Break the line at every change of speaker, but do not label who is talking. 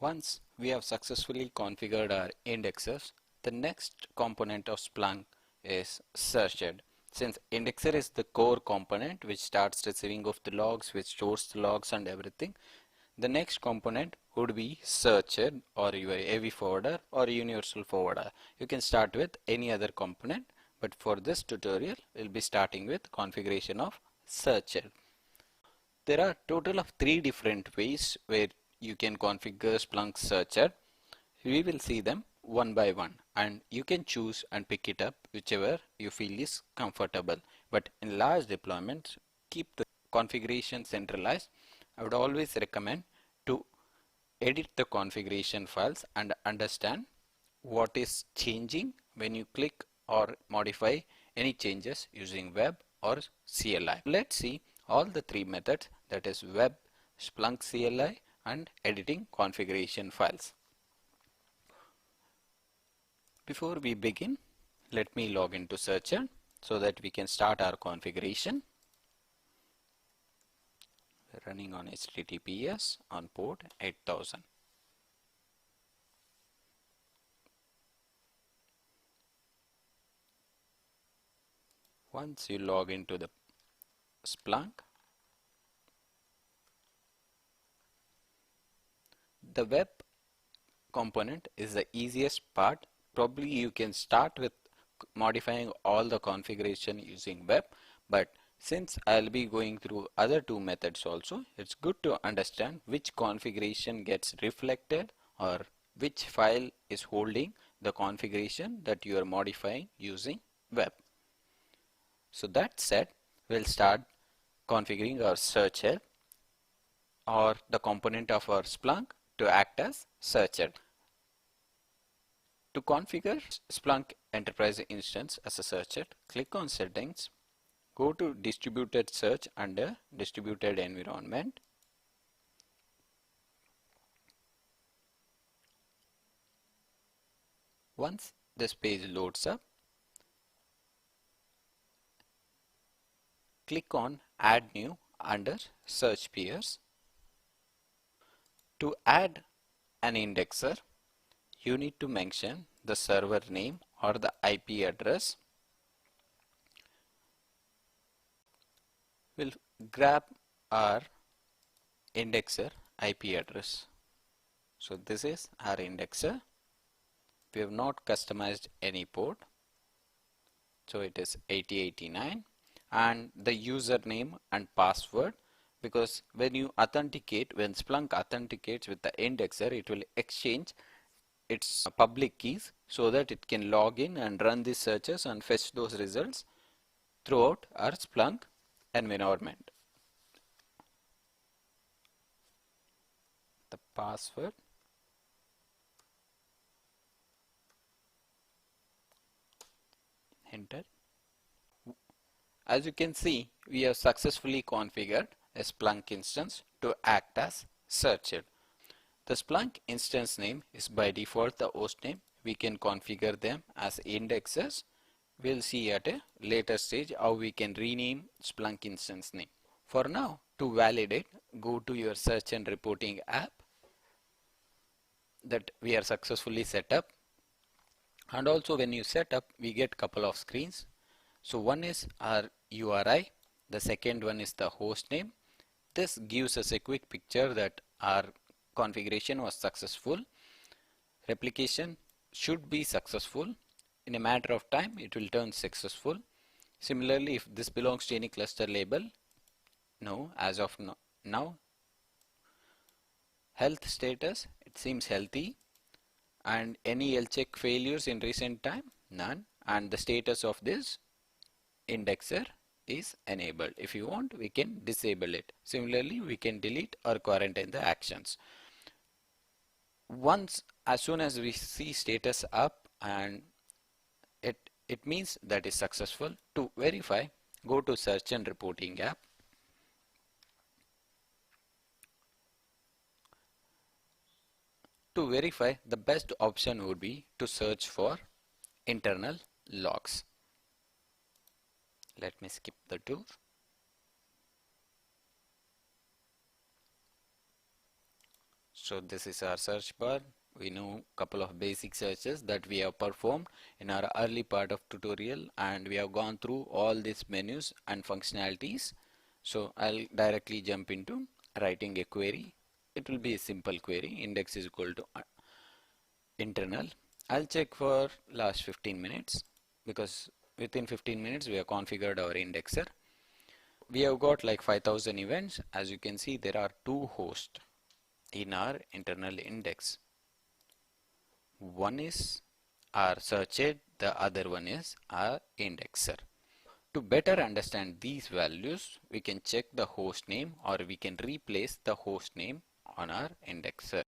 Once we have successfully configured our indexers, the next component of Splunk is searched. Since indexer is the core component which starts receiving of the logs, which stores the logs and everything, the next component would be searched or your AV forwarder or universal forwarder. You can start with any other component, but for this tutorial we'll be starting with configuration of searched. There are total of 3 different ways where you can configure Splunk searcher. We will see them one by one and you can choose and pick it up whichever you feel is comfortable. But in large deployments, keep the configuration centralized. I would always recommend to edit the configuration files and understand what is changing when you click or modify any changes using web or CLI. Let's see all the 3 methods, that is web, Splunk CLI and editing configuration files. Before we begin, let me log into Searcher so that we can start our configuration. We're running on HTTPS on port 8000. Once you log into the Splunk, the web component is the easiest part. Probably you can start with modifying all the configuration using web, but since I'll be going through other 2 methods also, it's good to understand which configuration gets reflected or which file is holding the configuration that you are modifying using web. So that said, we'll start configuring our searcher or the component of our Splunk to act as searcher. To configure Splunk Enterprise Instance as a searcher, click on Settings, go to Distributed Search under Distributed Environment. Once this page loads up, click on Add New under Search Peers. To add an indexer, you need to mention the server name or the IP address. We'll grab our indexer IP address. So this is our indexer. We have not customized any port. So it is 8089 and the username and password, because when you authenticate, when Splunk authenticates with the indexer, it will exchange its public keys so that it can log in and run these searches and fetch those results throughout our Splunk environment. The password, enter. As you can see, we have successfully configured a Splunk instance to act as searcher. The Splunk instance name is by default the host name. We can configure them as indexes. We'll see at a later stage how we can rename Splunk instance name. For now, to validate, go to your search and reporting app that we are successfully set up. And also when you set up, we get couple of screens. So one is our URI, the second one is the host name. This gives us a quick picture that our configuration was successful. Replication should be successful. In a matter of time, it will turn successful. Similarly, if this belongs to any cluster label, no, as of now. Health status, it seems healthy. And any health check failures in recent time, none. And the status of this indexer is enabled. If you want, we can disable it. Similarly, we can delete or quarantine the actions. As soon as we see status up, and it means that is successful. To verify, go to search and reporting app. To verify, the best option would be to search for internal logs. Let me skip the tour. So this is our search bar. We know couple of basic searches that we have performed in our early part of tutorial, and we have gone through all these menus and functionalities. So I'll directly jump into writing a query. It will be a simple query. Index is equal to internal. I'll check for last 15 minutes because within 15 minutes we have configured our indexer. We have got like 5000 events. As you can see, there are two hosts in our internal index. One is our searched, the other one is our indexer. To better understand these values, we can check the host name or we can replace the host name on our indexer.